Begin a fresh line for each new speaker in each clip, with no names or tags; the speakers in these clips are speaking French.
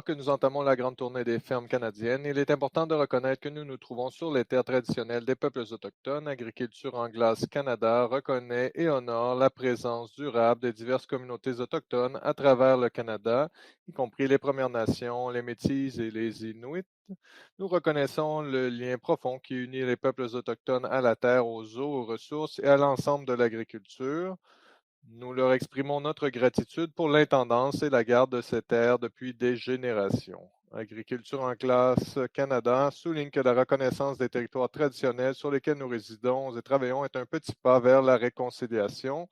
Alors que nous entamons la grande tournée des fermes canadiennes, il est important de reconnaître que nous nous trouvons sur les terres traditionnelles des peuples autochtones. Agriculture en glace Canada reconnaît et honore la présence durable de diverses communautés autochtones à travers le Canada, y compris les Premières Nations, les Métis et les Inuits. Nous reconnaissons le lien profond qui unit les peuples autochtones à la terre, aux eaux, aux ressources et à l'ensemble de l'agriculture. Nous leur exprimons notre gratitude pour l'intendance et la garde de ces terres depuis des générations. Agriculture en classe Canada souligne que la reconnaissance des territoires traditionnels sur lesquels nous résidons et travaillons est un petit pas vers la réconciliation.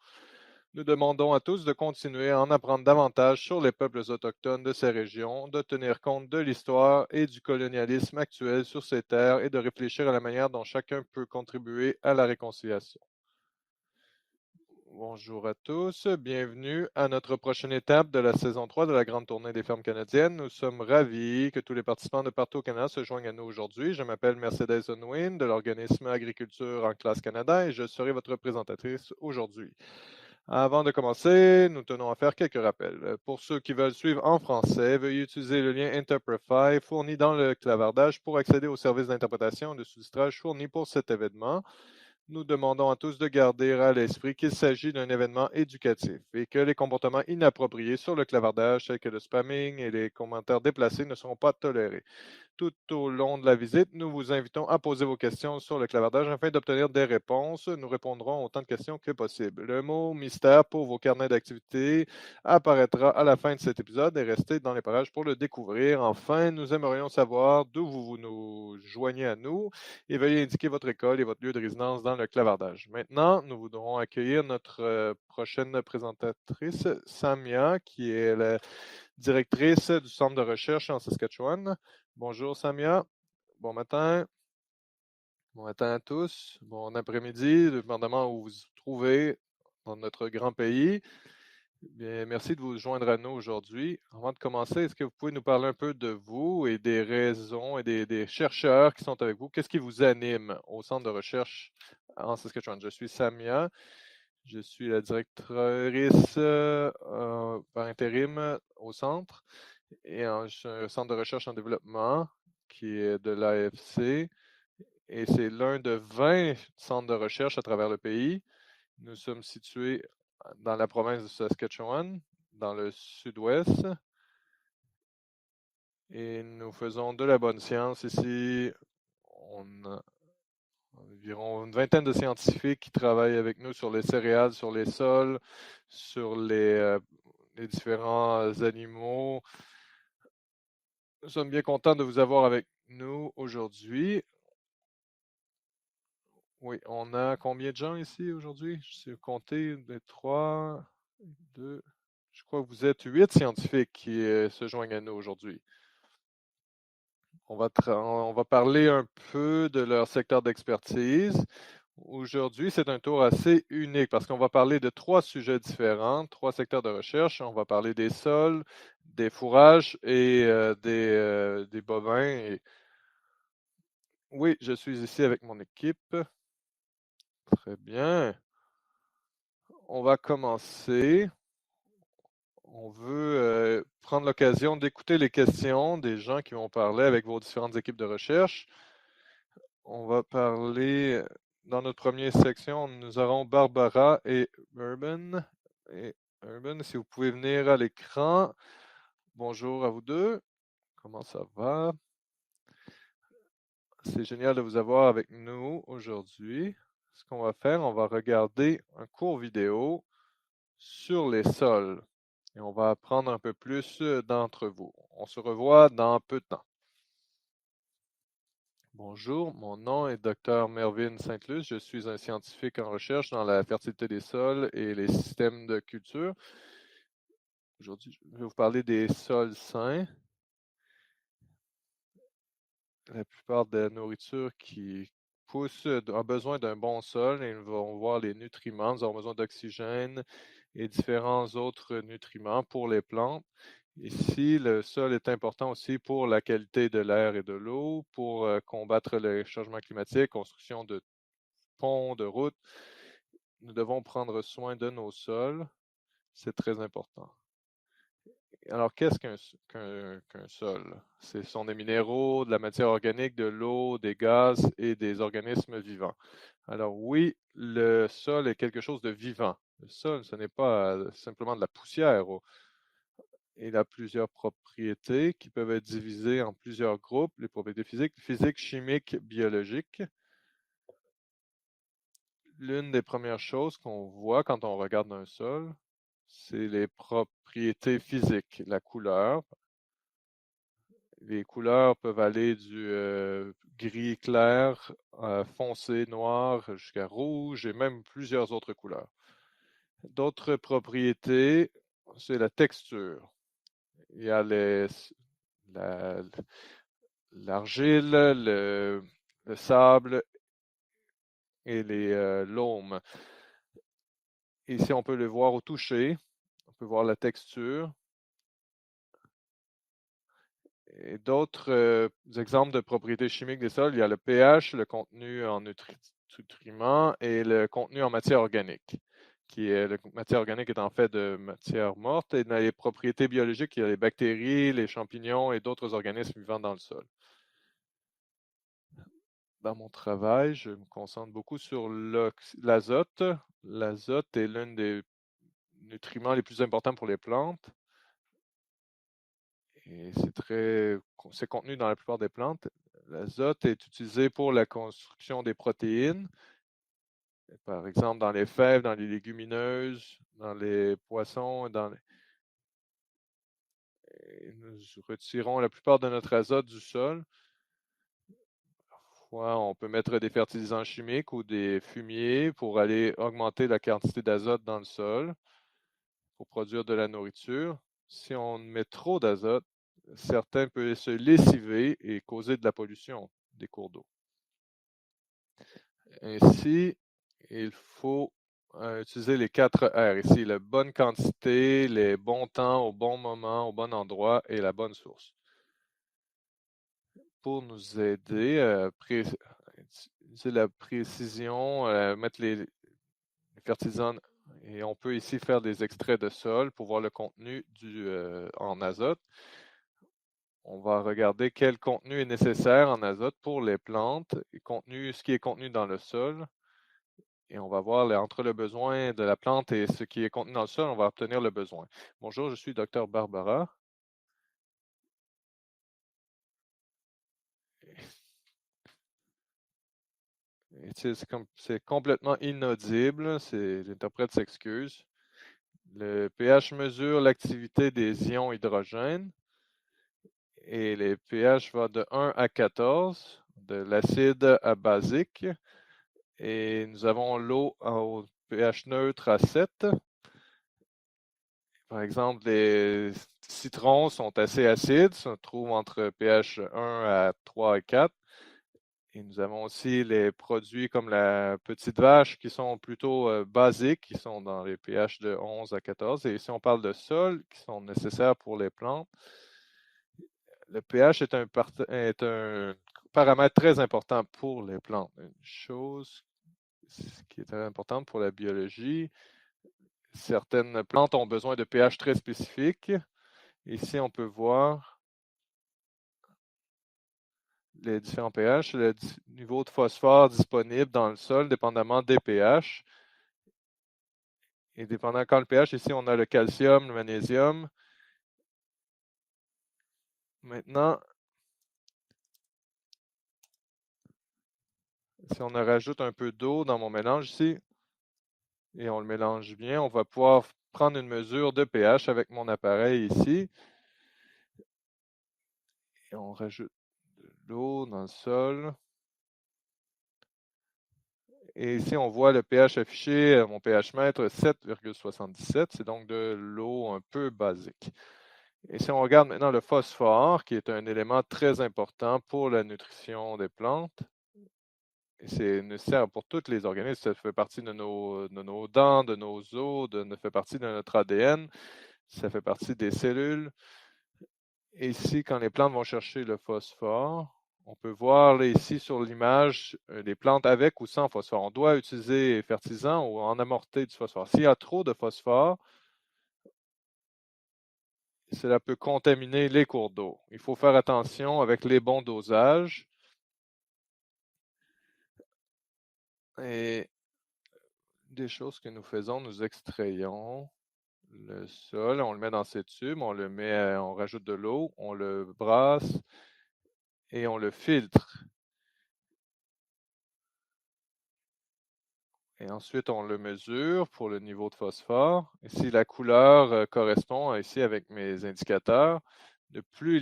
Nous demandons à tous de continuer à en apprendre davantage sur les peuples autochtones de ces régions, de tenir compte de l'histoire et du colonialisme actuel sur ces terres et de réfléchir à la manière dont chacun peut contribuer à la réconciliation. Bonjour à tous, bienvenue à notre prochaine étape de la saison 3 de la Grande Tournée des fermes canadiennes. Nous sommes ravis que tous les participants de partout au Canada se joignent à nous aujourd'hui. Je m'appelle Mercedes Unwin de l'organisme Agriculture en classe Canada et je serai votre présentatrice aujourd'hui. Avant de commencer, nous tenons à faire quelques rappels. Pour ceux qui veulent suivre en français, veuillez utiliser le lien Interprefy fourni dans le clavardage pour accéder au service d'interprétation et de sous-titrage fourni pour cet événement. Nous demandons à tous de garder à l'esprit qu'il s'agit d'un événement éducatif et que les comportements inappropriés sur le clavardage, tels que le spamming et les commentaires déplacés, ne seront pas tolérés. Tout au long de la visite, nous vous invitons à poser vos questions sur le clavardage afin d'obtenir des réponses. Nous répondrons autant de questions que possible. Le mot mystère pour vos carnets d'activité apparaîtra à la fin de cet épisode et restez dans les parages pour le découvrir. Enfin, nous aimerions savoir d'où vous nous joignez à nous et veuillez indiquer votre école et votre lieu de résidence dans le clavardage. Maintenant, nous voudrons accueillir notre prochaine présentatrice, Samia, qui est la directrice du Centre de recherche en Saskatchewan. Bonjour Samia, bon matin. Bon matin à tous, bon après-midi, dépendamment où vous vous trouvez dans notre grand pays. Bien, merci de vous joindre à nous aujourd'hui. Avant de commencer, est-ce que vous pouvez nous parler un peu de vous et des raisons et des chercheurs qui sont avec vous? Qu'est-ce qui vous anime au Centre de recherche en Saskatchewan? Je suis Samia, je suis la directrice par intérim au centre et je suis un centre de recherche en développement qui est de l'AFC et c'est l'un de 20 centres de recherche à travers le pays. Nous sommes situés dans la province de Saskatchewan, dans le sud-ouest, et nous faisons de la bonne science ici. On a environ une vingtaine de scientifiques qui travaillent avec nous sur les céréales, sur les sols, sur les différents animaux. Nous sommes bien contents de vous avoir avec nous aujourd'hui. Oui, on a combien de gens ici aujourd'hui? Je sais compter, de 3, 2, je crois que vous êtes 8 scientifiques qui se joignent à nous aujourd'hui. On va parler un peu de leur secteur d'expertise. Aujourd'hui, c'est un tour assez unique parce qu'on va parler de 3 sujets différents, 3 secteurs de recherche. On va parler des sols, des fourrages et des bovins. Oui, je suis ici avec mon équipe. Très bien. On va commencer. On veut prendre l'occasion d'écouter les questions des gens qui vont parler avec vos différentes équipes de recherche. On va parler, dans notre première section, nous aurons Barbara et Urban. Et Urban, si vous pouvez venir à l'écran. Bonjour à vous deux. Comment ça va? C'est génial de vous avoir avec nous aujourd'hui. Ce qu'on va faire, on va regarder un court vidéo sur les sols. Et on va apprendre un peu plus d'entre vous. On se revoit dans peu de temps. Bonjour, mon nom est Dr Mervyn Saint-Luce. Je suis un scientifique en recherche dans la fertilité des sols et les systèmes de culture. Aujourd'hui, je vais vous parler des sols sains. La plupart de la nourriture qui pousse a besoin d'un bon sol et nous allons voir les nutriments. Nous avons besoin d'oxygène et différents autres nutriments pour les plantes. Ici, le sol est important aussi pour la qualité de l'air et de l'eau, pour combattre le changement climatique, construction de ponts, de routes. Nous devons prendre soin de nos sols. C'est très important. Alors, qu'est-ce qu'un sol? Ce sont des minéraux, de la matière organique, de l'eau, des gaz et des organismes vivants. Alors oui, le sol est quelque chose de vivant. Le sol, ce n'est pas simplement de la poussière. Il a plusieurs propriétés qui peuvent être divisées en plusieurs groupes. Les propriétés physiques, chimiques, biologiques. L'une des premières choses qu'on voit quand on regarde un sol, c'est les propriétés physiques, la couleur. Les couleurs peuvent aller du gris clair, foncé, noir, jusqu'à rouge et même plusieurs autres couleurs. D'autres propriétés, c'est la texture. Il y a l'argile, le sable et les laumes. Ici, on peut le voir au toucher. On peut voir la texture. Et d'autres exemples de propriétés chimiques des sols, il y a le pH, le contenu en nutriments et le contenu en matière organique. La matière organique est en fait de matière morte. Et dans les propriétés biologiques, il y a les bactéries, les champignons et d'autres organismes vivant dans le sol. Dans mon travail, je me concentre beaucoup sur l'azote. L'azote est l'un des nutriments les plus importants pour les plantes. Et c'est contenu dans la plupart des plantes. L'azote est utilisé pour la construction des protéines, par exemple dans les fèves, dans les légumineuses, dans les poissons, et nous retirons la plupart de notre azote du sol. Parfois, on peut mettre des fertilisants chimiques ou des fumiers pour aller augmenter la quantité d'azote dans le sol pour produire de la nourriture. Si on met trop d'azote, certains peuvent se lessiver et causer de la pollution des cours d'eau. Ainsi, il faut utiliser les 4 R ici, la bonne quantité, les bons temps, au bon moment, au bon endroit et la bonne source. Pour nous aider à utiliser la précision, mettre les fertilisants, et on peut ici faire des extraits de sol pour voir le contenu en azote. On va regarder quel contenu est nécessaire en azote pour les plantes, et ce qui est contenu dans le sol. Et on va voir entre le besoin de la plante et ce qui est contenu dans le sol, on va obtenir le besoin. Bonjour, je suis Dr Barbara. C'est complètement inaudible, l'interprète s'excuse. Le pH mesure l'activité des ions hydrogène et les pH vont de 1 à 14, de l'acide à basique. Et nous avons l'eau au pH neutre à 7. Par exemple, les citrons sont assez acides, on trouve entre pH 1 à 3 et 4. Et nous avons aussi les produits comme la petite vache qui sont plutôt basiques, qui sont dans les pH de 11 à 14. Et si on parle de sol, qui sont nécessaires pour les plantes, le pH est un paramètre très important pour les plantes. Une chose qui est très importante pour la biologie, certaines plantes ont besoin de pH très spécifiques. Ici, on peut voir les différents pH, le niveau de phosphore disponible dans le sol, dépendamment des pH. Et dépendant quand le pH, ici, on a le calcium, le magnésium. Maintenant, si on rajoute un peu d'eau dans mon mélange ici, et on le mélange bien, on va pouvoir prendre une mesure de pH avec mon appareil ici. Et on rajoute de l'eau dans le sol. Et ici, on voit le pH affiché, mon pH mètre 7,77. C'est donc de l'eau un peu basique. Et si on regarde maintenant le phosphore, qui est un élément très important pour la nutrition des plantes, et c'est nécessaire pour tous les organismes, ça fait partie de nos dents, de nos os, ça fait partie de notre ADN, ça fait partie des cellules. Et ici, quand les plantes vont chercher le phosphore, on peut voir là, ici sur l'image les plantes avec ou sans phosphore. On doit utiliser fertilisant ou en amorter du phosphore. S'il y a trop de phosphore, cela peut contaminer les cours d'eau. Il faut faire attention avec les bons dosages. Et des choses que nous faisons, nous extrayons le sol, on le met dans ces tubes, on rajoute de l'eau, on le brasse et on le filtre. Et ensuite, on le mesure pour le niveau de phosphore. Et si la couleur correspond ici avec mes indicateurs, plus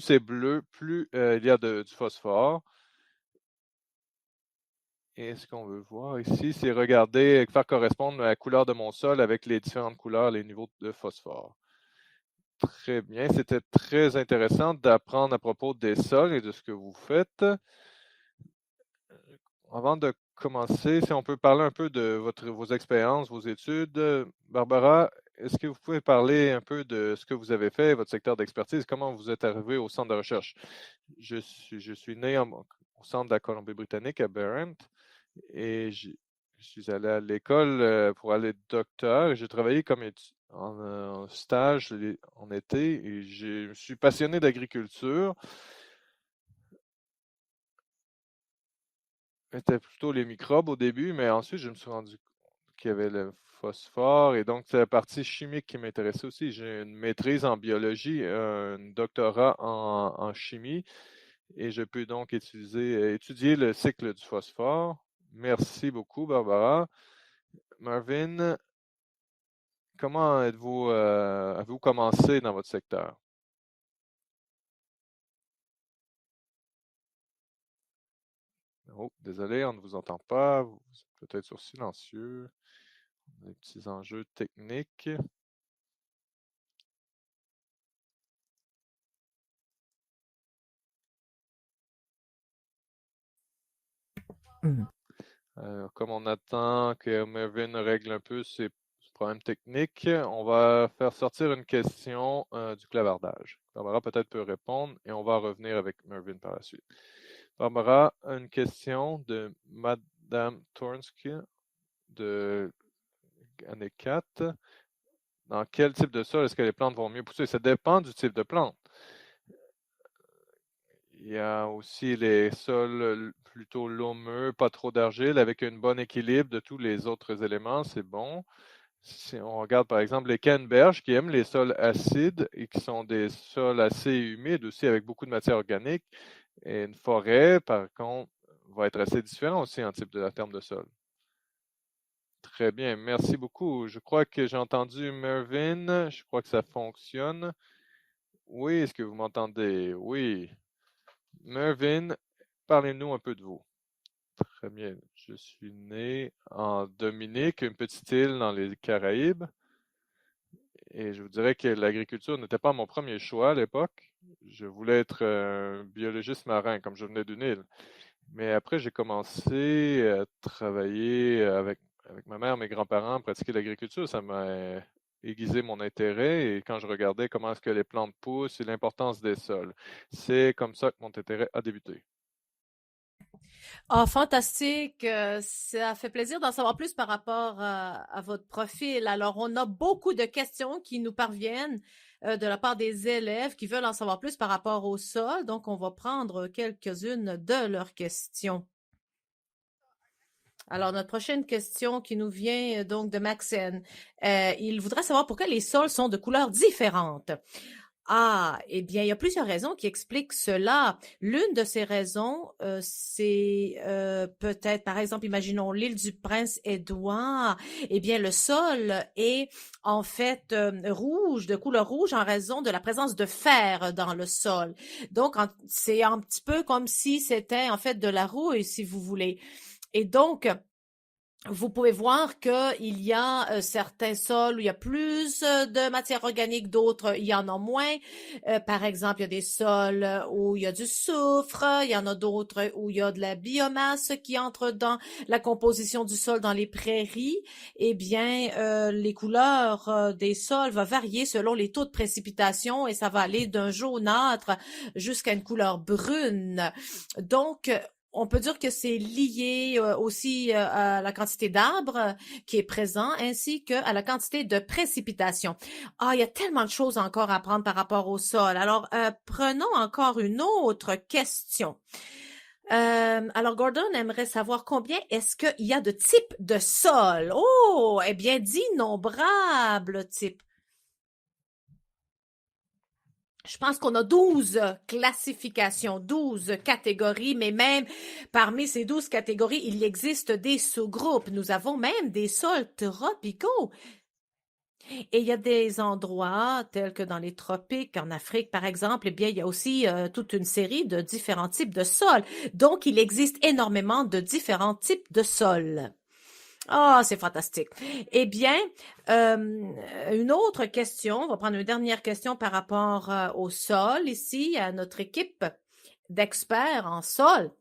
c'est bleu, plus il y a du phosphore. Et ce qu'on veut voir ici, c'est regarder, faire correspondre la couleur de mon sol avec les différentes couleurs, les niveaux de phosphore. Très bien, c'était très intéressant d'apprendre à propos des sols et de ce que vous faites. Avant de commencer, si on peut parler un peu de vos expériences, vos études. Barbara, est-ce que vous pouvez parler un peu de ce que vous avez fait, votre secteur d'expertise, comment vous êtes arrivé au centre de recherche? Je suis né au centre de la Colombie-Britannique à Barent et je suis allé à l'école pour aller docteur. J'ai travaillé comme en stage en été et je me suis passionné d'agriculture. C'était plutôt les microbes au début, mais ensuite je me suis rendu compte qu'il y avait le phosphore et donc c'est la partie chimique qui m'intéressait aussi. J'ai une maîtrise en biologie, un doctorat en chimie et je peux donc étudier le cycle du phosphore. Merci beaucoup, Barbara. Marvin, comment avez-vous commencé dans votre secteur? Oh, désolé, on ne vous entend pas. Vous êtes peut-être sur silencieux. Des petits enjeux techniques. Comme on attend que Mervyn règle un peu ses problèmes techniques, on va faire sortir une question du clavardage. Barbara peut-être peut répondre et on va revenir avec Mervyn par la suite. Barbara, une question de Madame Tornsky de année 4. Dans quel type de sol est-ce que les plantes vont mieux pousser? Ça dépend du type de plante. Il y a aussi les sols plutôt loameux, pas trop d'argile, avec un bon équilibre de tous les autres éléments, c'est bon. Si on regarde par exemple les canneberges qui aiment les sols acides et qui sont des sols assez humides aussi avec beaucoup de matière organique, et une forêt, par contre, va être assez différent aussi en termes de sol. Très bien, merci beaucoup. Je crois que j'ai entendu Mervyn. Je crois que ça fonctionne. Oui, est-ce que vous m'entendez? Oui. Mervyn, parlez-nous un peu de vous. Très bien. Je suis né en Dominique, une petite île dans les Caraïbes. Et je vous dirais que l'agriculture n'était pas mon premier choix à l'époque. Je voulais être un biologiste marin, comme je venais d'une île. Mais après, j'ai commencé à travailler avec ma mère, mes grands-parents, pratiquer l'agriculture. Ça m'a aiguisé mon intérêt et quand je regardais comment est-ce que les plantes poussent et l'importance des sols. C'est comme ça que mon intérêt a débuté.
Ah, fantastique. Ça fait plaisir d'en savoir plus par rapport à votre profil. Alors, on a beaucoup de questions qui nous parviennent de la part des élèves qui veulent en savoir plus par rapport au sol. Donc, on va prendre quelques-unes de leurs questions. Alors, notre prochaine question qui nous vient donc de Maxen. Il voudrait savoir pourquoi les sols sont de couleurs différentes. Ah, eh bien, il y a plusieurs raisons qui expliquent cela. L'une de ces raisons, c'est peut-être, par exemple, imaginons l'île du Prince-Édouard. Eh bien, le sol est en fait rouge, de couleur rouge, en raison de la présence de fer dans le sol. Donc, c'est un petit peu comme si c'était en fait de la rouille, si vous voulez. Et donc, vous pouvez voir qu'il y a certains sols où il y a plus de matière organique, d'autres il y en a moins. Par exemple, il y a des sols où il y a du soufre, il y en a d'autres où il y a de la biomasse qui entre dans la composition du sol dans les prairies. Eh bien, les couleurs des sols vont varier selon les taux de précipitation et ça va aller d'un jaunâtre jusqu'à une couleur brune. Donc, on peut dire que c'est lié aussi à la quantité d'arbres qui est présent, ainsi qu'à la quantité de précipitations. Ah, il y a tellement de choses encore à apprendre par rapport au sol. Alors, prenons encore une autre question. Alors, Gordon aimerait savoir combien est-ce qu'il y a de types de sol? Oh, eh bien, d'innombrables types. Je pense qu'on a 12 classifications, 12 catégories, mais même parmi ces 12 catégories, il existe des sous-groupes. Nous avons même des sols tropicaux. Et il y a des endroits tels que dans les tropiques, en Afrique par exemple, eh bien, il y a aussi toute une série de différents types de sols. Donc, il existe énormément de différents types de sols. Ah, c'est fantastique. Eh bien, une autre question, on va prendre une dernière question par rapport au sol ici, à notre équipe d'experts en sol.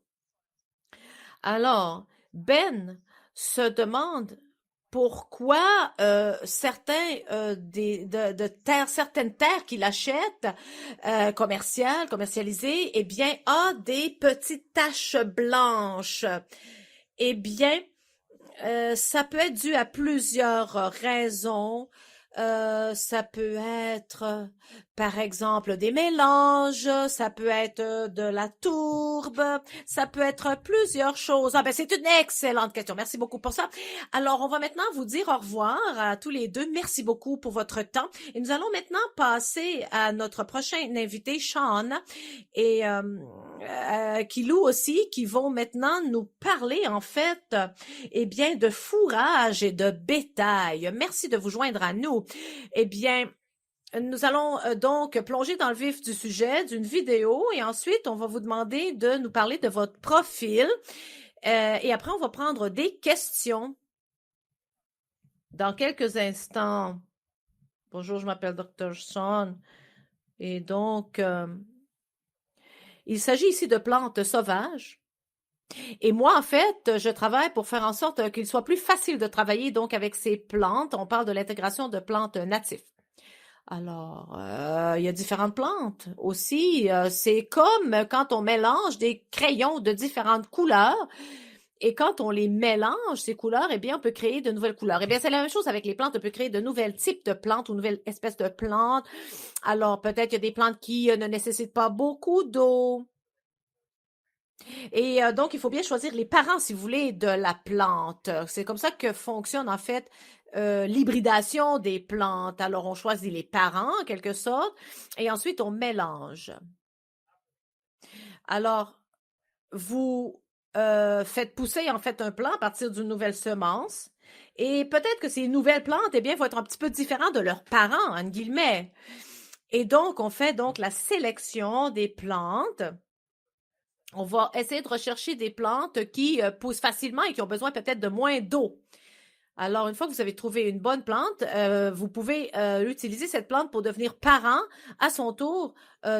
Alors, Ben se demande pourquoi certaines terres qu'il achète commercialisées, eh bien, a des petites taches blanches. Eh bien, ça peut être dû à plusieurs raisons. Ça peut être, par exemple, des mélanges, ça peut être de la tourbe, ça peut être plusieurs choses. Ah ben, c'est une excellente question. Merci beaucoup pour ça. Alors, on va maintenant vous dire au revoir à tous les deux. Merci beaucoup pour votre temps. Et nous allons maintenant passer à notre prochain invité, Sean, et Kilou aussi, qui vont maintenant nous parler, en fait, eh bien, de fourrage et de bétail. Merci de vous joindre à nous. Eh bien, nous allons donc plonger dans le vif du sujet d'une vidéo et ensuite, on va vous demander de nous parler de votre profil. Et après, on va prendre des questions dans quelques instants. Bonjour, je m'appelle Dr. Sean. Et donc, il s'agit ici de plantes sauvages. Et moi, en fait, je travaille pour faire en sorte qu'il soit plus facile de travailler donc avec ces plantes. On parle de l'intégration de plantes natives. Alors, il y a différentes plantes aussi. C'est comme quand on mélange des crayons de différentes couleurs. Et quand on les mélange, ces couleurs, eh bien, on peut créer de nouvelles couleurs. Eh bien, c'est la même chose avec les plantes. On peut créer de nouveaux types de plantes ou nouvelles espèces de plantes. Alors, peut-être qu'il y a des plantes qui ne nécessitent pas beaucoup d'eau. Et donc, il faut bien choisir les parents, si vous voulez, de la plante. C'est comme ça que fonctionne, en fait, l'hybridation des plantes. Alors, on choisit les parents, en quelque sorte, et ensuite, on mélange. Alors, vous faites pousser, en fait, un plant à partir d'une nouvelle semence. Et peut-être que ces nouvelles plantes, eh bien, vont être un petit peu différentes de leurs parents, en guillemets. Et donc, on fait donc la sélection des plantes. On va essayer de rechercher des plantes qui poussent facilement et qui ont besoin peut-être de moins d'eau. Alors, une fois que vous avez trouvé une bonne plante, vous pouvez utiliser cette plante pour devenir parent à son tour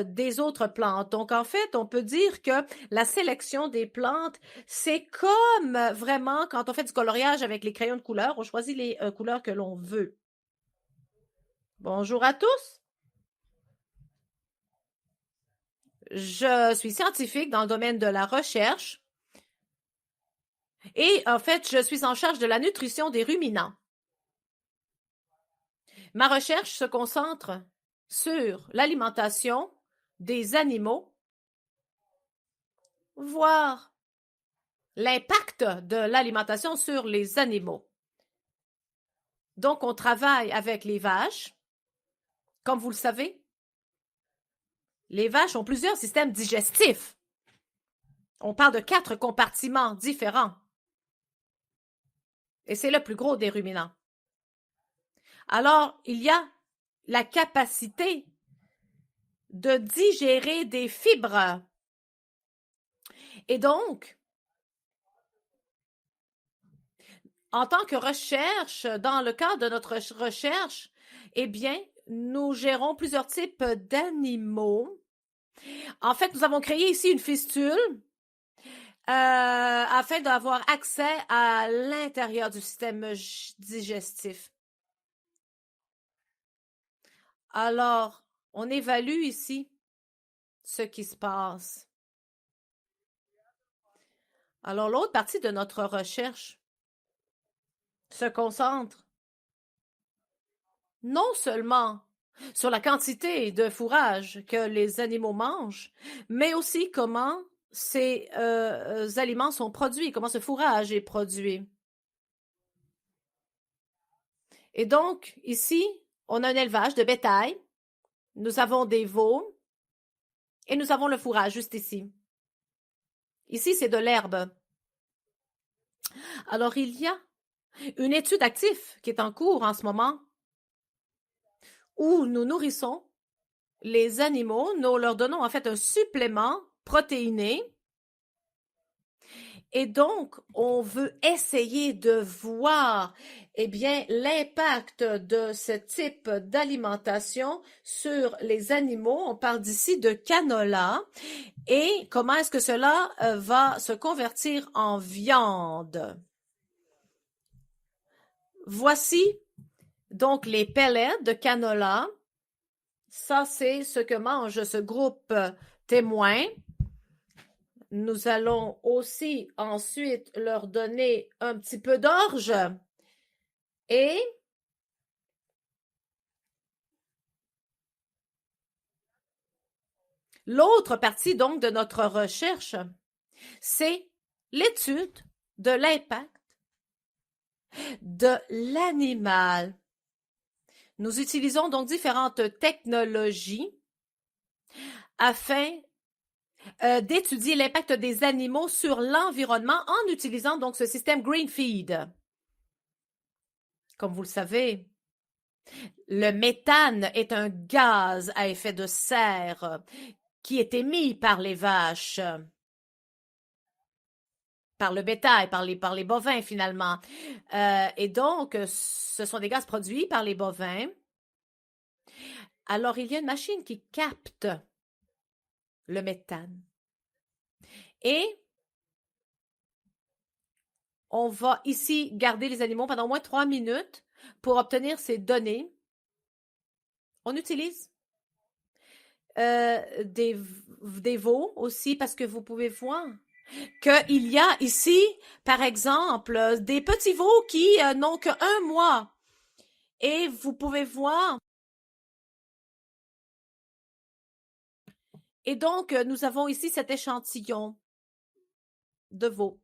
des autres plantes. Donc, en fait, on peut dire que la sélection des plantes, c'est comme vraiment quand on fait du coloriage avec les crayons de couleur, on choisit les couleurs que l'on veut. Bonjour à tous. Je suis scientifique dans le domaine de la recherche et en fait, je suis en charge de la nutrition des ruminants. Ma recherche se concentre sur l'alimentation des animaux, voire l'impact de l'alimentation sur les animaux. Donc, on travaille avec les vaches. Comme vous le savez, les vaches ont plusieurs systèmes digestifs. On parle de 4 compartiments différents. Et c'est le plus gros des ruminants. Alors, il y a la capacité de digérer des fibres. Et donc, en tant que recherche, dans le cadre de notre recherche, eh bien, nous gérons plusieurs types d'animaux. En fait, nous avons créé ici une fistule afin d'avoir accès à l'intérieur du système digestif. Alors, on évalue ici ce qui se passe. Alors, l'autre partie de notre recherche se concentre non seulement sur la quantité de fourrage que les animaux mangent, mais aussi comment ces aliments sont produits, comment ce fourrage est produit. Et donc, ici, on a un élevage de bétail, nous avons des veaux et nous avons le fourrage juste ici. Ici, c'est de l'herbe. Alors, il y a une étude active qui est en cours en ce moment où nous nourrissons les animaux, nous leur donnons en fait un supplément protéiné. Et donc, on veut essayer de voir, eh bien, l'impact de ce type d'alimentation sur les animaux. On parle d'ici de canola et comment est-ce que cela va se convertir en viande. Voici donc les pellets de canola. Ça, c'est ce que mange ce groupe témoin. Nous allons aussi ensuite leur donner un petit peu d'orge et l'autre partie donc de notre recherche, c'est l'étude de l'impact de l'animal. Nous utilisons donc différentes technologies afin d'étudier l'impact des animaux sur l'environnement en utilisant donc ce système Green Feed. Comme vous le savez, le méthane est un gaz à effet de serre qui est émis par les vaches, par le bétail, par les bovins finalement. Et donc, ce sont des gaz produits par les bovins. Alors, il y a une machine qui capte le méthane. Et on va ici garder les animaux pendant au moins 3 minutes pour obtenir ces données. On utilise des veaux aussi parce que vous pouvez voir qu'il y a ici, par exemple, des petits veaux qui n'ont qu'1 mois. Et vous pouvez voir. Et donc, nous avons ici cet échantillon de veaux.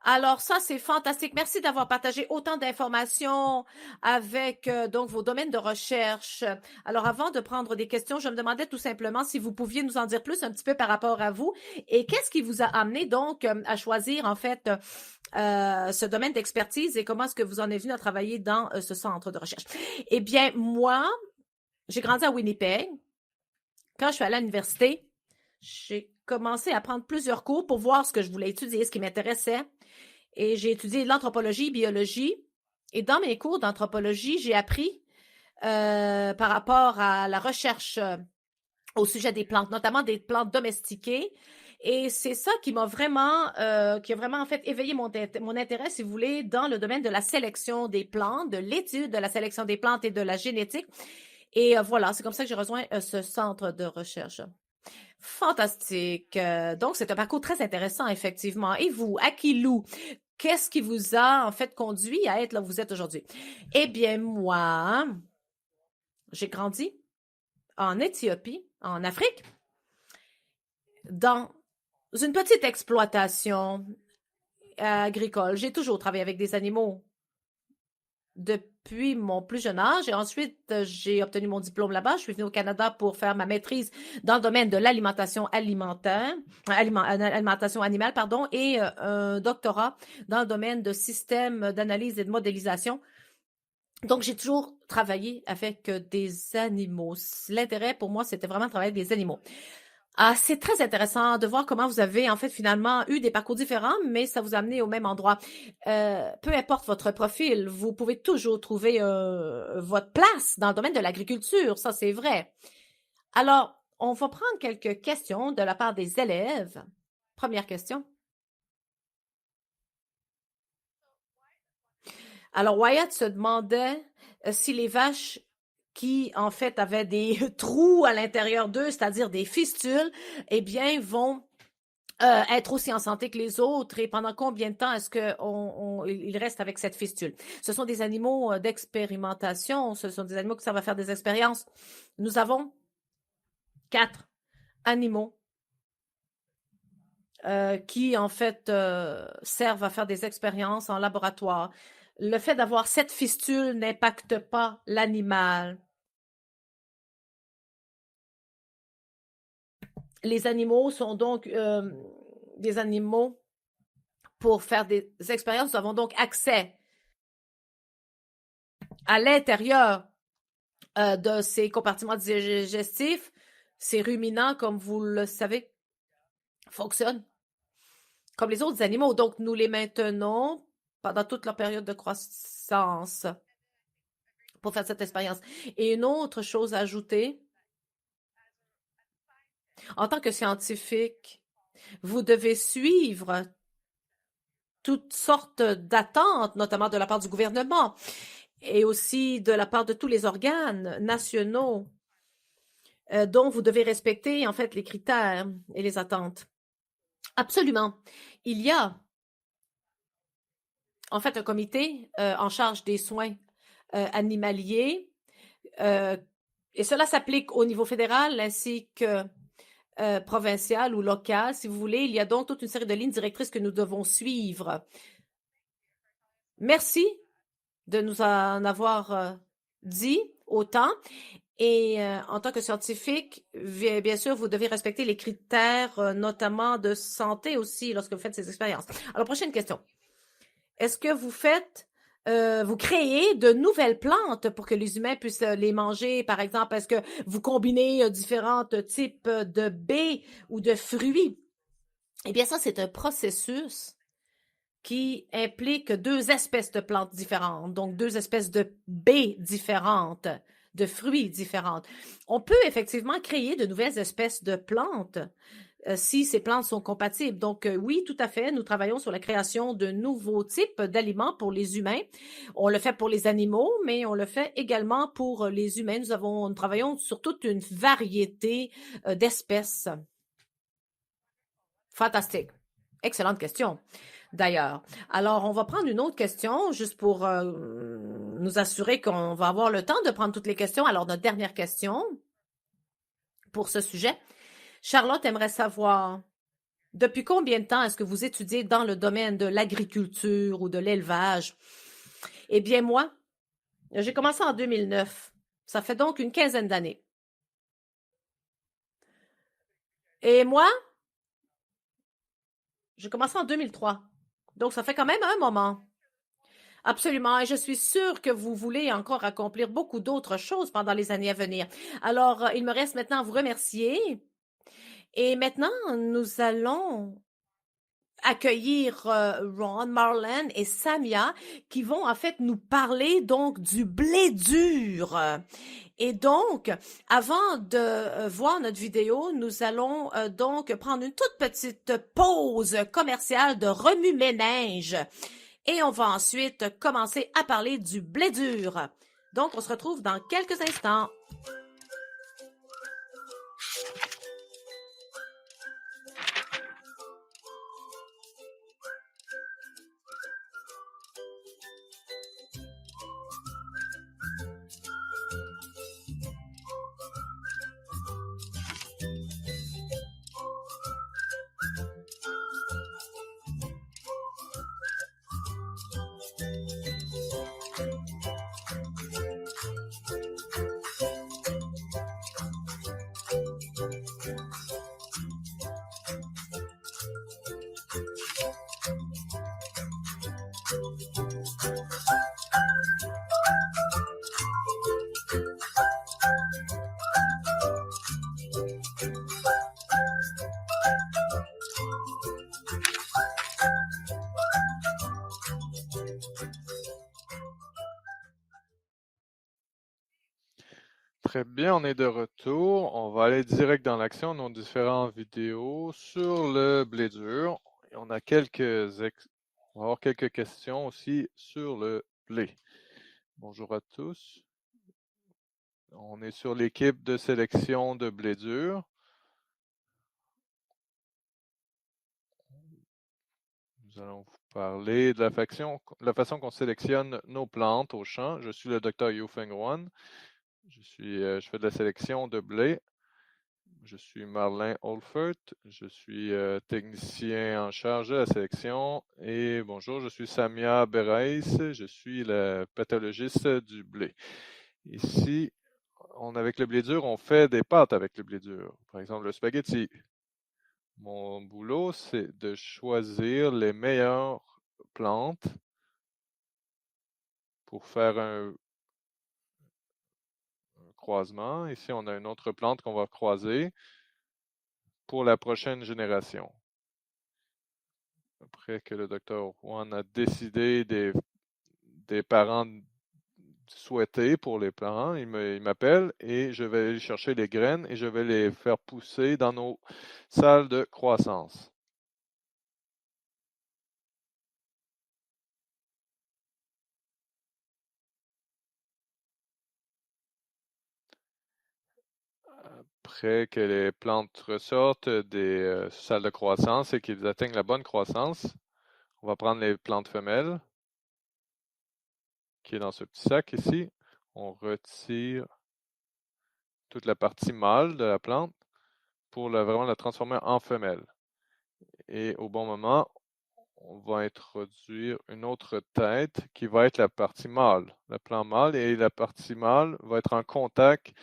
Alors ça, c'est fantastique. Merci d'avoir partagé autant d'informations avec donc vos domaines de recherche. Alors avant de prendre des questions, je me demandais tout simplement si vous pouviez nous en dire plus un petit peu par rapport à vous et qu'est-ce qui vous a amené donc à choisir en fait ce domaine d'expertise et comment est-ce que vous en êtes venu à travailler dans ce centre de recherche. Eh bien, moi, j'ai grandi à Winnipeg. Quand je suis allée à l'université, j'ai commencé à prendre plusieurs cours pour voir ce que je voulais étudier, ce qui m'intéressait. Et j'ai étudié l'anthropologie, biologie. Et dans mes cours d'anthropologie, j'ai appris par rapport à la recherche au sujet des plantes, notamment des plantes domestiquées. Et c'est ça qui a vraiment en fait éveillé mon intérêt, si vous voulez, dans le domaine de la sélection des plantes, de l'étude de la sélection des plantes et de la génétique. Et voilà, c'est comme ça que j'ai rejoint ce centre de recherche. Fantastique. Donc, c'est un parcours très intéressant, effectivement. Et vous, Akilou, qu'est-ce qui vous a en fait conduit à être là où vous êtes aujourd'hui? Eh bien, moi, j'ai grandi en Éthiopie, en Afrique, dans une petite exploitation agricole. J'ai toujours travaillé avec des animaux depuis mon plus jeune âge et ensuite j'ai obtenu mon diplôme là-bas. Je suis venue au Canada pour faire ma maîtrise dans le domaine de l'alimentation alimentation animale, pardon, et un doctorat dans le domaine de systèmes d'analyse et de modélisation. Donc, j'ai toujours travaillé avec des animaux. L'intérêt pour moi, c'était vraiment de travailler avec des animaux. Ah, c'est très intéressant de voir comment vous avez en fait finalement eu des parcours différents, mais ça vous a amené au même endroit. Peu importe votre profil, vous pouvez toujours trouver votre place dans le domaine de l'agriculture, ça c'est vrai. Alors, on va prendre quelques questions de la part des élèves. Première question. Alors, Wyatt se demandait si les vaches qui, en fait, avaient des trous à l'intérieur d'eux, c'est-à-dire des fistules, eh bien, vont être aussi en santé que les autres et pendant combien de temps est-ce qu'il reste avec cette fistule? Ce sont des animaux d'expérimentation, ce sont des animaux qui savent faire des expériences. Nous avons 4 animaux qui, en fait, servent à faire des expériences en laboratoire. Le fait d'avoir cette fistule n'impacte pas l'animal. Les animaux sont donc des animaux pour faire des expériences. Nous avons donc accès à l'intérieur de ces compartiments digestifs. Ces ruminants, comme vous le savez, fonctionnent comme les autres animaux. Donc, nous les maintenons pendant toute leur période de croissance pour faire cette expérience. Et une autre chose à ajouter, en tant que scientifique, vous devez suivre toutes sortes d'attentes, notamment de la part du gouvernement et aussi de la part de tous les organes nationaux dont vous devez respecter en fait les critères et les attentes. Absolument. Il y a en fait un comité en charge des soins animaliers et cela s'applique au niveau fédéral ainsi que provincial ou local, si vous voulez. Il y a donc toute une série de lignes directrices que nous devons suivre. Merci de nous en avoir dit autant. Et en tant que scientifique, bien sûr, vous devez respecter les critères, notamment de santé aussi, lorsque vous faites ces expériences. Alors, prochaine question. Est-ce que vous créez de nouvelles plantes pour que les humains puissent les manger, par exemple? Est-ce que vous combinez différents types de baies ou de fruits? Eh bien, ça, c'est un processus qui implique 2 espèces de plantes différentes, donc 2 espèces de baies différentes, de fruits différentes. On peut effectivement créer de nouvelles espèces de plantes si ces plantes sont compatibles. Donc, oui, tout à fait, nous travaillons sur la création de nouveaux types d'aliments pour les humains. On le fait pour les animaux, mais on le fait également pour les humains. Nous travaillons sur toute une variété d'espèces. Fantastique. Excellente question, d'ailleurs. Alors, on va prendre une autre question, juste pour nous assurer qu'on va avoir le temps de prendre toutes les questions. Alors, notre dernière question pour ce sujet. Charlotte aimerait savoir, depuis combien de temps est-ce que vous étudiez dans le domaine de l'agriculture ou de l'élevage? Eh bien, moi, j'ai commencé en 2009. Ça fait donc une quinzaine d'années. Et moi, j'ai commencé en 2003. Donc, ça fait quand même un moment. Absolument, et je suis sûre que vous voulez encore accomplir beaucoup d'autres choses pendant les années à venir. Alors, il me reste maintenant à vous remercier. Et maintenant, nous allons accueillir Ron, Marlène et Samia qui vont en fait nous parler donc du blé dur. Et donc, avant de voir notre vidéo, nous allons donc prendre une toute petite pause commerciale de remue-ménage. Et on va ensuite commencer à parler du blé dur. Donc, on se retrouve dans quelques instants.
Très bien, on est de retour. On va aller direct dans l'action. Nos différentes vidéos sur le blé dur. Et on a on va avoir quelques questions aussi sur le blé. Bonjour à tous. On est sur l'équipe de sélection de blé dur. nous allons vous parler de la façon qu'on sélectionne nos plantes au champ. Je suis le docteur Yu-Feng Wan. Je fais de la sélection de blé. Je suis Marlin Olfert. Je suis technicien en charge de la sélection. Et bonjour, je suis Samia Berais. Je suis la pathologiste du blé. Ici, avec le blé dur, on fait des pâtes avec le blé dur. Par exemple, le spaghetti. Mon boulot, c'est de choisir les meilleures plantes pour faire un croisement. Ici, on a une autre plante qu'on va croiser pour la prochaine génération. Après que le docteur Wan a décidé des parents souhaités pour les parents, il m'appelle et je vais aller chercher les graines et je vais les faire pousser dans nos salles de croissance. Après que les plantes ressortent des salles de croissance et qu'ils atteignent la bonne croissance, on va prendre les plantes femelles qui est dans ce petit sac ici. On retire toute la partie mâle de la plante pour vraiment la transformer en femelle. Et au bon moment, on va introduire une autre tête qui va être la partie mâle, la plante mâle, et la partie mâle va être en contact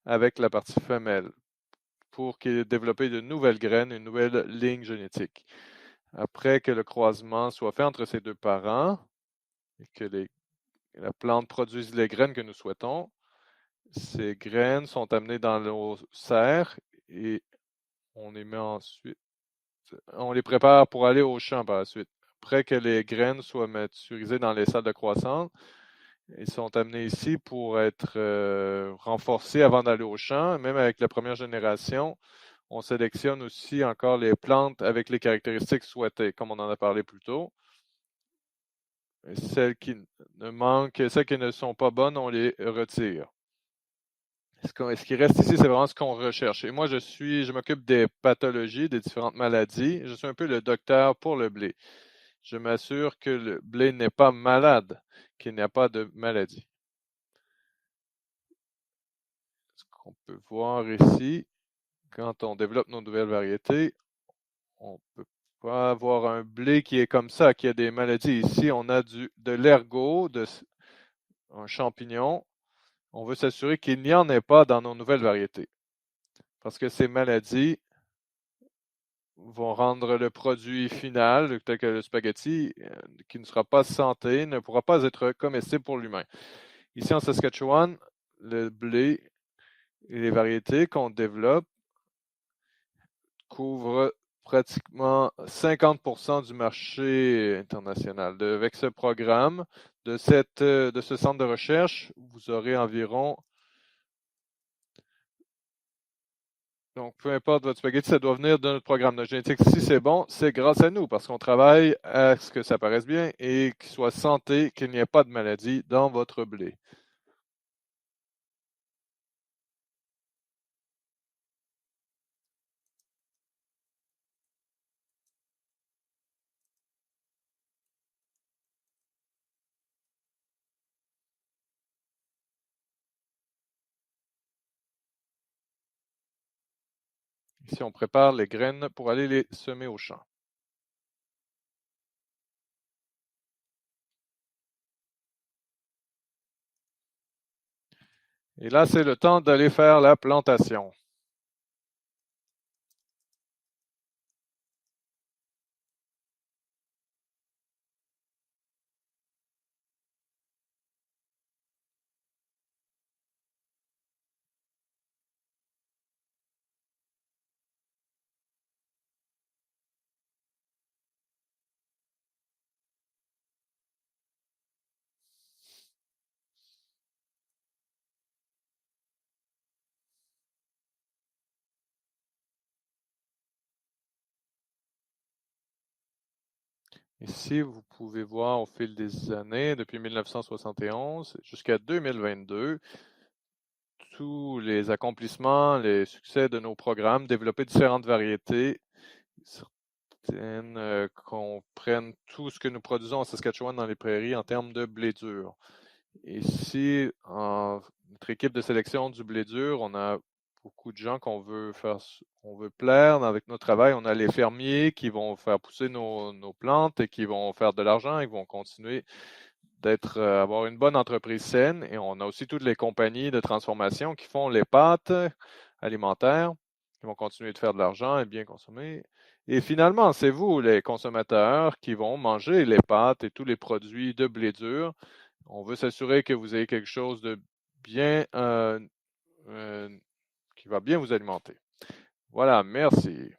avec la partie femelle pour développer de nouvelles graines, une nouvelle ligne génétique. Après que le croisement soit fait entre ces deux parents et que la plante produise les graines que nous souhaitons, ces graines sont amenées dans nos serres et on les met ensuite, on les prépare pour aller au champ par la suite. Après que les graines soient maturisées dans les salles de croissance, ils sont amenés ici pour être renforcés avant d'aller au champ. Même avec la première génération, on sélectionne aussi encore les plantes avec les caractéristiques souhaitées, comme on en a parlé plus tôt. Celles qui ne sont pas bonnes, on les retire. Ce qui reste ici, c'est vraiment ce qu'on recherche. Et moi, je m'occupe des pathologies, des différentes maladies. Je suis un peu le docteur pour le blé. Je m'assure que le blé n'est pas malade, qu'il n'y a pas de maladie. Ce qu'on peut voir ici, quand on développe nos nouvelles variétés, on ne peut pas avoir un blé qui est comme ça, qui a des maladies. Ici, on a de l'ergot, un champignon. On veut s'assurer qu'il n'y en ait pas dans nos nouvelles variétés. Parce que ces maladies vont rendre le produit final, tel que le spaghetti, qui ne sera pas santé, ne pourra pas être comestible pour l'humain. Ici en Saskatchewan, le blé et les variétés qu'on développe couvrent pratiquement 50% du marché international. Avec ce programme, de ce centre de recherche, vous aurez environ. Donc, peu importe votre spaghetti, ça doit venir de notre programme de génétique. Si c'est bon, c'est grâce à nous, parce qu'on travaille à ce que ça paraisse bien et qu'il soit santé, qu'il n'y ait pas de maladie dans votre blé. Ici, on prépare les graines pour aller les semer au champ. Et là, c'est le temps d'aller faire la plantation. Ici, vous pouvez voir au fil des années, depuis 1971 jusqu'à 2022, tous les accomplissements, les succès de nos programmes, développer différentes variétés qu'on prenne tout ce que nous produisons en Saskatchewan dans les prairies en termes de blé dur. Ici, notre équipe de sélection du blé dur, on a beaucoup de gens qu'on veut plaire avec notre travail. On a les fermiers qui vont faire pousser nos plantes et qui vont faire de l'argent. Ils vont continuer avoir une bonne entreprise saine. Et on a aussi toutes les compagnies de transformation qui font les pâtes alimentaires, qui vont continuer de faire de l'argent et bien consommer. Et finalement, c'est vous, les consommateurs, qui vont manger les pâtes et tous les produits de blé dur. On veut s'assurer que vous ayez quelque chose de bien, qui va bien vous alimenter. Voilà, merci.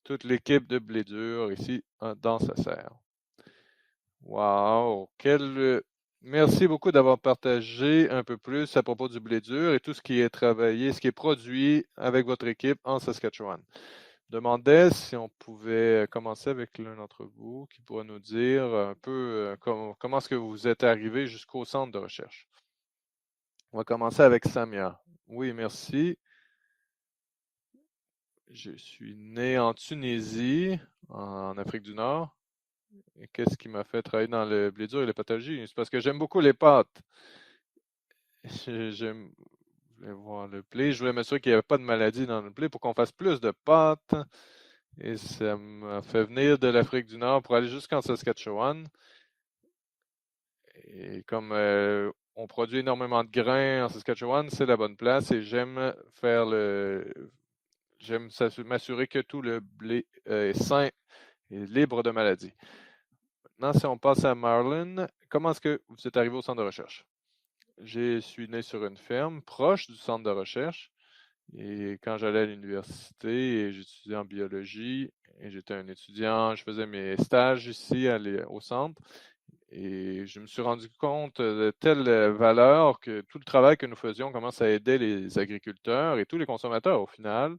Toute l'équipe de blé dur ici dans sa serre. Wow! Merci beaucoup d'avoir partagé un peu plus à propos du blé dur et tout ce qui est travaillé, ce qui est produit avec votre équipe en Saskatchewan. Je demandais si on pouvait commencer avec l'un d'entre vous qui pourrait nous dire un peu comment est-ce que vous êtes arrivé jusqu'au centre de recherche. On va commencer avec Samia. Oui, merci. Je suis né en Tunisie, en Afrique du Nord. Et qu'est-ce qui m'a fait travailler dans le blé dur et les pathologies? C'est parce que j'aime beaucoup les pâtes. J'aime je voulais voir le blé. Je voulais m'assurer qu'il n'y avait pas de maladie dans le blé pour qu'on fasse plus de pâtes. Et ça m'a fait venir de l'Afrique du Nord pour aller jusqu'en Saskatchewan. Et comme on produit énormément de grains en Saskatchewan, c'est la bonne place et j'aime m'assurer que tout le blé est sain et libre de maladies. Maintenant, si on passe à Marlon, comment est-ce que vous êtes arrivé au centre de recherche? Je suis né sur une ferme proche du centre de recherche. Et quand j'allais à l'université, j'étudiais en biologie et j'étais un étudiant, je faisais mes stages ici au centre et je me suis rendu compte de telle valeur que tout le travail que nous faisions commence à aider les agriculteurs et tous les consommateurs au final,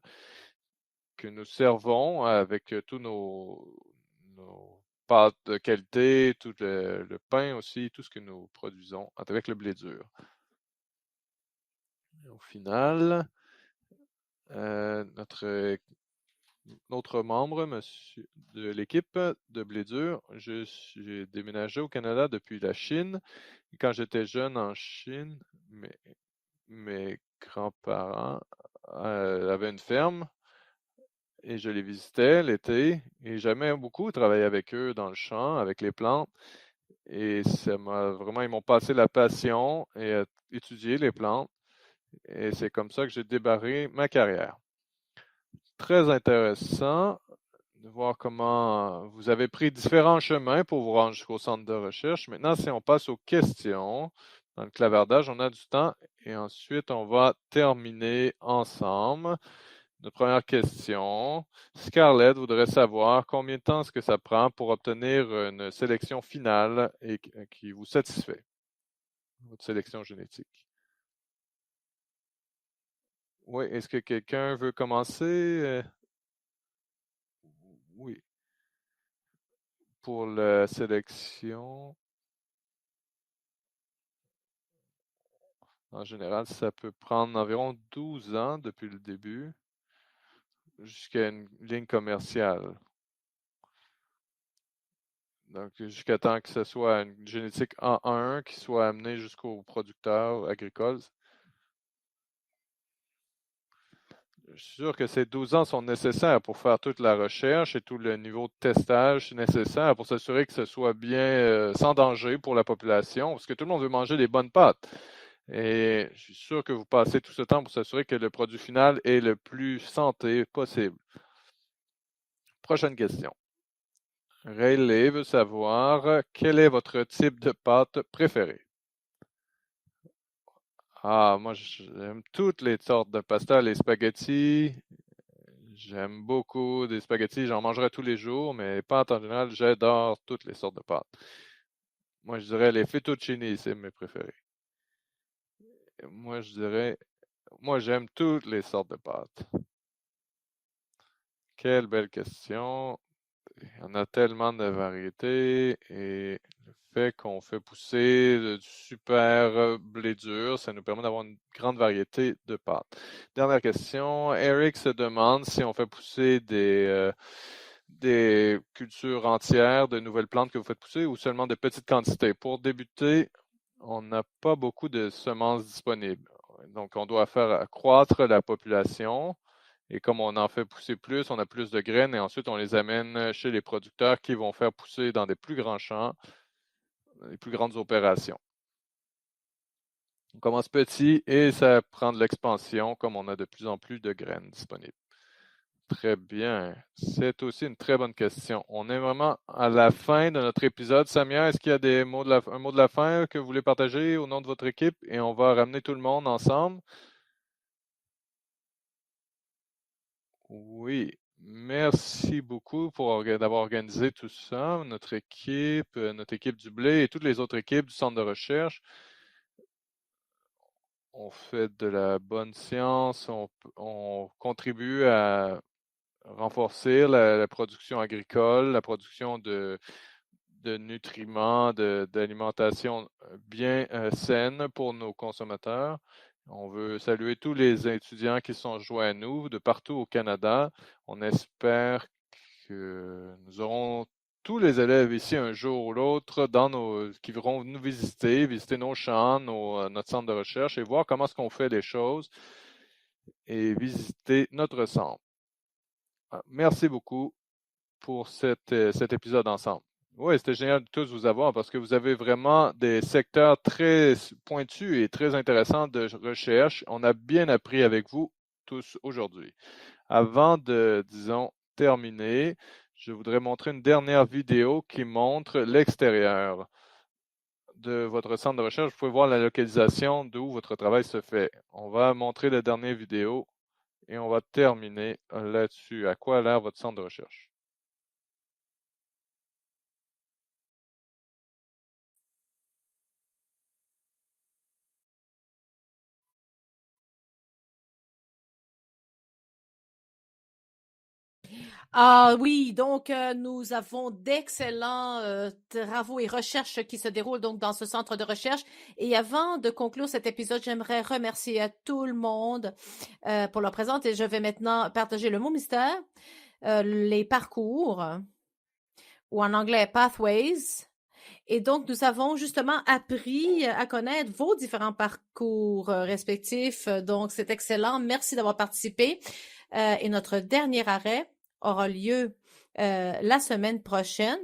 que nous servons avec tous nos pâtes de qualité, tout le pain aussi, tout ce que nous produisons avec le blé dur. Et au final, notre membre de l'équipe de blé dur, j'ai déménagé au Canada depuis la Chine. Et quand j'étais jeune en Chine, mes grands-parents avaient une ferme et je les visitais l'été et j'aimais beaucoup travailler avec eux dans le champ, avec les plantes. Et ils m'ont passé la passion et à étudier les plantes. Et c'est comme ça que j'ai débarré ma carrière. Très intéressant de voir comment vous avez pris différents chemins pour vous rendre jusqu'au centre de recherche. Maintenant, si on passe aux questions, dans le clavardage, on a du temps et ensuite on va terminer ensemble. Notre première question, Scarlett voudrait savoir combien de temps est-ce que ça prend pour obtenir une sélection finale et qui vous satisfait, votre sélection génétique. Oui, est-ce que quelqu'un veut commencer? Oui, pour la sélection, en général, ça peut prendre environ 12 ans depuis le début jusqu'à une ligne commerciale. Donc, jusqu'à temps que ce soit une génétique A1 qui soit amenée jusqu'aux producteurs agricoles. Je suis sûr que ces 12 ans sont nécessaires pour faire toute la recherche et tout le niveau de testage nécessaire pour s'assurer que ce soit bien sans danger pour la population, parce que tout le monde veut manger des bonnes pâtes. Et je suis sûr que vous passez tout ce temps pour s'assurer que le produit final est le plus santé possible. Prochaine question. Rayleigh veut savoir quel est votre type de pâte préféré? Ah, moi, j'aime toutes les sortes de pasta, les spaghettis. J'aime beaucoup des spaghettis, j'en mangerai tous les jours, mais les pâtes en général, j'adore toutes les sortes de pâtes. Moi, je dirais les fettuccini, c'est mes préférés. Moi, j'aime toutes les sortes de pâtes. Quelle belle question. Il y en a tellement de variétés et le fait qu'on fait pousser du super blé dur, ça nous permet d'avoir une grande variété de pâtes. Dernière question. Eric se demande si on fait pousser des cultures entières, de nouvelles plantes que vous faites pousser ou seulement de petites quantités? Pour débuter, on n'a pas beaucoup de semences disponibles. Donc, on doit faire croître la population. Et comme on en fait pousser plus, on a plus de graines et ensuite on les amène chez les producteurs qui vont faire pousser dans des plus grands champs, des plus grandes opérations. On commence petit et ça prend de l'expansion comme on a de plus en plus de graines disponibles. Très bien. C'est aussi une très bonne question. On est vraiment à la fin de notre épisode. Samia, est-ce qu'il y a un mot de la fin que vous voulez partager au nom de votre équipe et on va ramener tout le monde ensemble? Oui, merci beaucoup d'avoir organisé tout ça, notre équipe du blé et toutes les autres équipes du centre de recherche. On fait de la bonne science, on contribue à renforcer la production agricole, la production de nutriments, d'alimentation bien saine pour nos consommateurs. On veut saluer tous les étudiants qui sont joints à nous de partout au Canada. On espère que nous aurons tous les élèves ici un jour ou l'autre qui vont nous visiter nos champs, notre centre de recherche et voir comment est-ce qu'on fait les choses et visiter notre centre. Merci beaucoup pour cet épisode ensemble. Oui, c'était génial de tous vous avoir parce que vous avez vraiment des secteurs très pointus et très intéressants de recherche. On a bien appris avec vous tous aujourd'hui. Avant de, disons, terminer, je voudrais montrer une dernière vidéo qui montre l'extérieur de votre centre de recherche. Vous pouvez voir la localisation d'où votre travail se fait. On va montrer la dernière vidéo et on va terminer là-dessus. À quoi a l'air votre centre de recherche?
Ah oui, donc nous avons d'excellents travaux et recherches qui se déroulent donc dans ce centre de recherche. Et avant de conclure cet épisode, j'aimerais remercier à tout le monde pour leur présence. Et je vais maintenant partager le mot mystère, les parcours, ou en anglais pathways. Et donc, nous avons justement appris à connaître vos différents parcours respectifs. Donc, c'est excellent. Merci d'avoir participé. Et notre dernier arrêt aura lieu la semaine prochaine.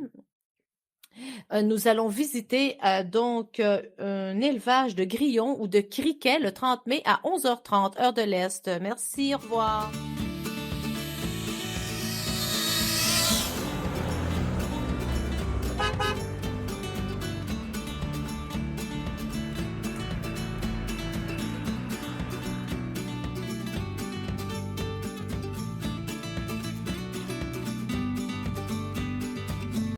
Nous allons visiter donc un élevage de grillons ou de criquets le 30 mai à 11h30, heure de l'Est. Merci, au revoir.